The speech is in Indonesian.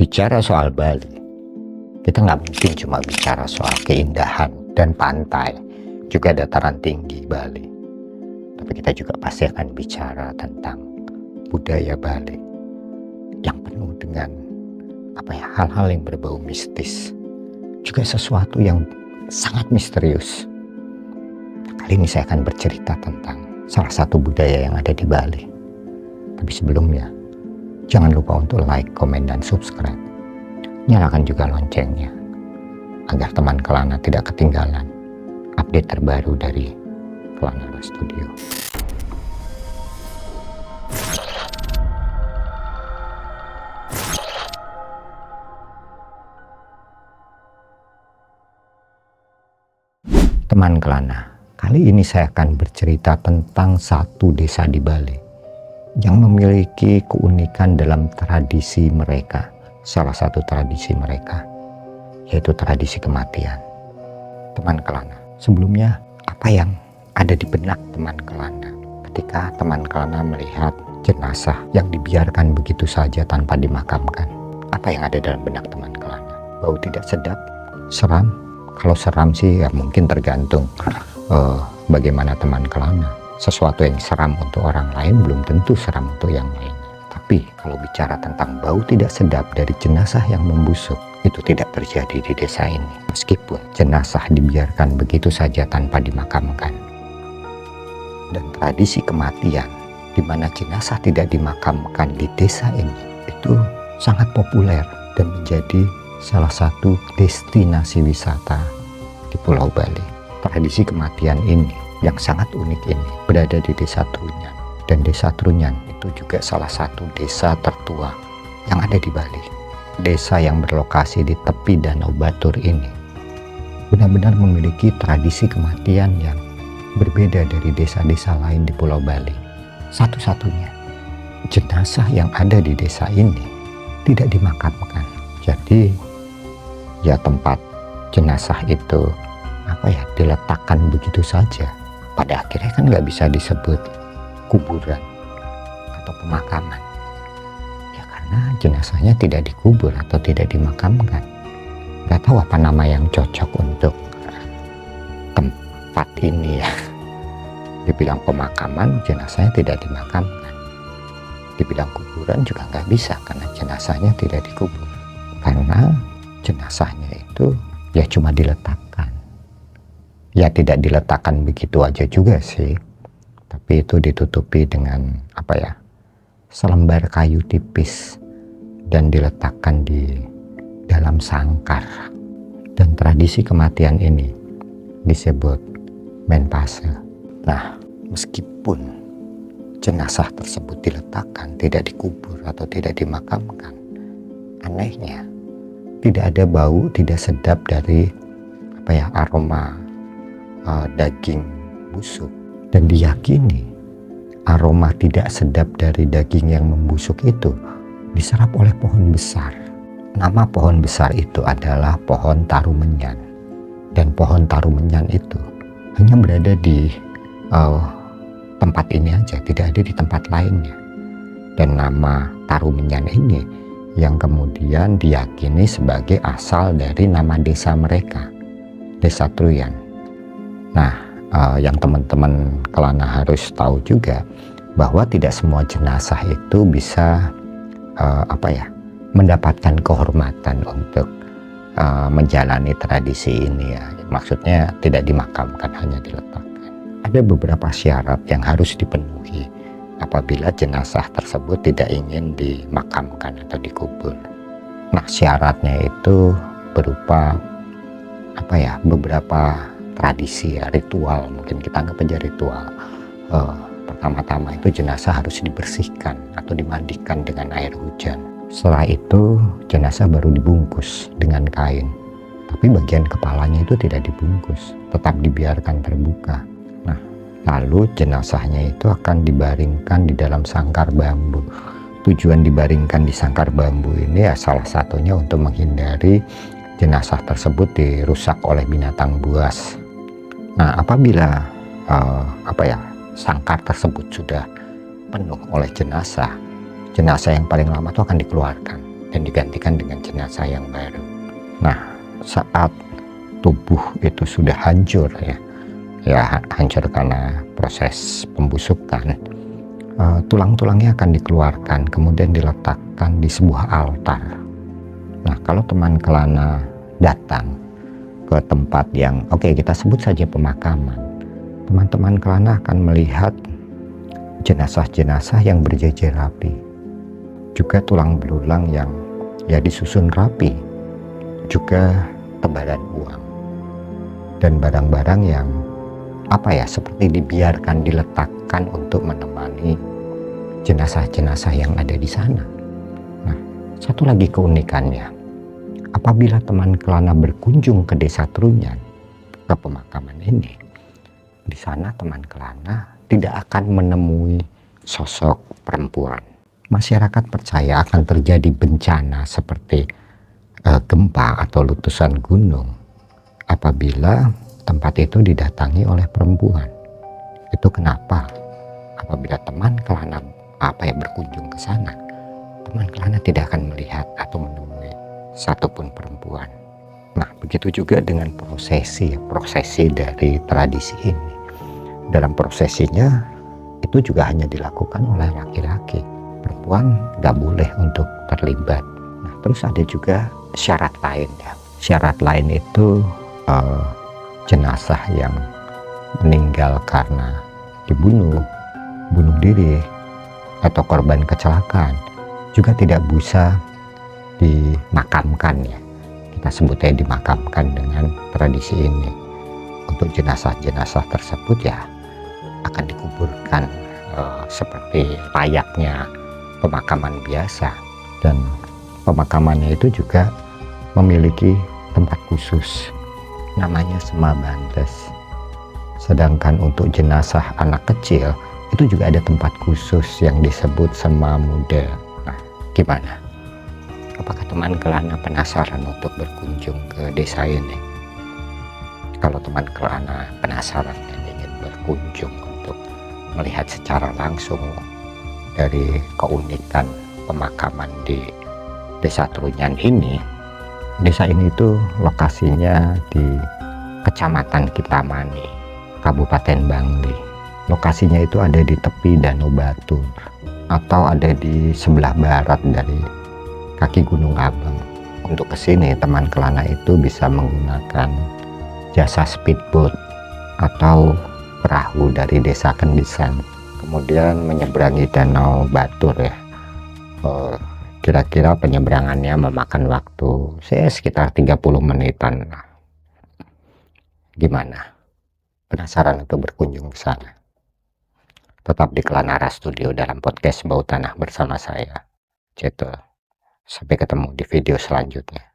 Bicara soal Bali, kita nggak mungkin cuma bicara soal keindahan dan pantai, juga dataran tinggi Bali. Tapi kita juga pasti akan bicara tentang budaya Bali yang penuh dengan hal-hal yang berbau mistis, juga sesuatu yang sangat misterius. Kali ini saya akan bercerita tentang salah satu budaya yang ada di Bali. Tapi sebelumnya, jangan lupa untuk like, komen, dan subscribe. Nyalakan juga loncengnya, agar teman Kelana tidak ketinggalan update terbaru dari Kelana Studio. Teman Kelana, kali ini saya akan bercerita tentang satu desa di Bali yang memiliki keunikan dalam tradisi mereka. Salah satu tradisi mereka yaitu tradisi kematian. Teman Kelana, sebelumnya apa yang ada di benak teman Kelana ketika teman Kelana melihat jenazah yang dibiarkan begitu saja tanpa dimakamkan? Apa yang ada dalam benak teman Kelana? Bau tidak sedap? Seram? Kalau seram sih ya mungkin tergantung bagaimana teman Kelana. Sesuatu yang seram untuk orang lain belum tentu seram untuk yang lain. Tapi kalau bicara tentang bau tidak sedap dari jenazah yang membusuk, itu tidak terjadi di desa ini. Meskipun jenazah dibiarkan begitu saja tanpa dimakamkan. Dan tradisi kematian di mana jenazah tidak dimakamkan di desa ini itu sangat populer dan menjadi salah satu destinasi wisata di Pulau Bali. Tradisi kematian ini yang sangat unik ini berada di Desa Trunyan, dan Desa Trunyan itu juga salah satu desa tertua yang ada di Bali. Desa yang berlokasi di tepi Danau Batur ini benar-benar memiliki tradisi kematian yang berbeda dari desa-desa lain di Pulau Bali. Satu-satunya jenazah yang ada di desa ini tidak dimakamkan. Jadi ya tempat jenazah itu diletakkan begitu saja. Pada akhirnya kan nggak bisa disebut kuburan atau pemakaman ya, karena jenazahnya tidak dikubur atau tidak dimakamkan. Nggak tahu apa nama yang cocok untuk tempat ini ya. Dibilang pemakaman, jenazahnya tidak dimakamkan. Dibilang kuburan juga nggak bisa karena jenazahnya tidak dikubur. Karena jenazahnya itu ya cuma diletakkan. Ya tidak diletakkan begitu aja juga sih. Tapi itu ditutupi dengan selembar kayu tipis dan diletakkan di dalam sangkar. Dan tradisi kematian ini disebut menpase. Nah, meskipun jenazah tersebut diletakkan, tidak dikubur atau tidak dimakamkan, anehnya tidak ada bau tidak sedap dari aroma daging busuk. Dan diyakini aroma tidak sedap dari daging yang membusuk itu diserap oleh pohon besar. Nama pohon besar itu adalah pohon tarumenyan. Dan pohon tarumenyan itu hanya berada di tempat ini aja, tidak ada di tempat lainnya. Dan nama tarumenyan ini yang kemudian diyakini sebagai asal dari nama desa mereka, Desa Trunyan. Nah, yang teman-teman Kelana harus tahu juga bahwa tidak semua jenazah itu bisa mendapatkan kehormatan untuk menjalani tradisi ini ya. Maksudnya tidak dimakamkan, hanya diletakkan. Ada beberapa syarat yang harus dipenuhi apabila jenazah tersebut tidak ingin dimakamkan atau dikubur. Nah, syaratnya itu berupa beberapa tradisi ya, ritual, mungkin kita anggap aja ritual. Pertama-tama itu jenazah harus dibersihkan atau dimandikan dengan air hujan. Setelah itu jenazah baru dibungkus dengan kain. Tapi bagian kepalanya itu tidak dibungkus, tetap dibiarkan terbuka. Nah, lalu jenazahnya itu akan dibaringkan di dalam sangkar bambu. Tujuan dibaringkan di sangkar bambu ini ya salah satunya untuk menghindari jenazah tersebut dirusak oleh binatang buas. Nah, apabila sangkar tersebut sudah penuh oleh jenazah yang paling lama itu akan dikeluarkan. dan digantikan dengan jenazah yang baru. Nah, saat tubuh itu sudah hancur ya hancur karena proses pembusukan, tulang-tulangnya akan dikeluarkan kemudian diletakkan di sebuah altar. Nah, kalau teman kelana datang ke tempat yang kita sebut saja pemakaman, teman-teman kelana akan melihat jenazah-jenazah yang berjejer rapi, juga tulang belulang yang disusun rapi, juga tebalan uang dan barang-barang yang seperti dibiarkan diletakkan untuk menemani jenazah-jenazah yang ada di sana. Nah, satu lagi keunikannya, apabila teman kelana berkunjung ke desa Trunyan, ke pemakaman ini, di sana teman kelana tidak akan menemui sosok perempuan. Masyarakat percaya akan terjadi bencana seperti gempa atau letusan gunung apabila tempat itu didatangi oleh perempuan. Itu kenapa apabila teman kelana berkunjung ke sana, teman kelana tidak akan melihat atau menemui satupun perempuan. Nah, begitu juga dengan prosesi dari tradisi ini. Dalam prosesinya itu juga hanya dilakukan oleh laki-laki, perempuan nggak boleh untuk terlibat. Nah, terus ada juga syarat lain ya. Syarat lain itu jenazah yang meninggal karena dibunuh, bunuh diri, atau korban kecelakaan juga tidak bisa dimakamkan ya. Kita sebutnya dimakamkan dengan tradisi ini. Untuk jenazah-jenazah tersebut ya akan dikuburkan seperti layaknya pemakaman biasa, dan pemakamannya itu juga memiliki tempat khusus namanya sema bantes. Sedangkan untuk jenazah anak kecil itu juga ada tempat khusus yang disebut sema muda. Nah, gimana? Apakah teman kelana penasaran untuk berkunjung ke desa ini? Kalau teman kelana penasaran dan ingin berkunjung untuk melihat secara langsung dari keunikan pemakaman di desa Trunyan ini, desa ini itu lokasinya di Kecamatan Kintamani, Kabupaten Bangli. Lokasinya itu ada di tepi Danau Batur atau ada di sebelah barat dari kaki Gunung Abang. Untuk kesini teman kelana itu bisa menggunakan jasa speedboat atau perahu dari desa Kendisan, kemudian menyeberangi Danau Batur ya. Kira-kira penyeberangannya memakan waktu sekitar 30 menitan. Gimana? Penasaran untuk berkunjung ke sana? Tetap di Kelanara Studio dalam podcast Bau Tanah bersama saya, Ceto. Sampai ketemu di video selanjutnya.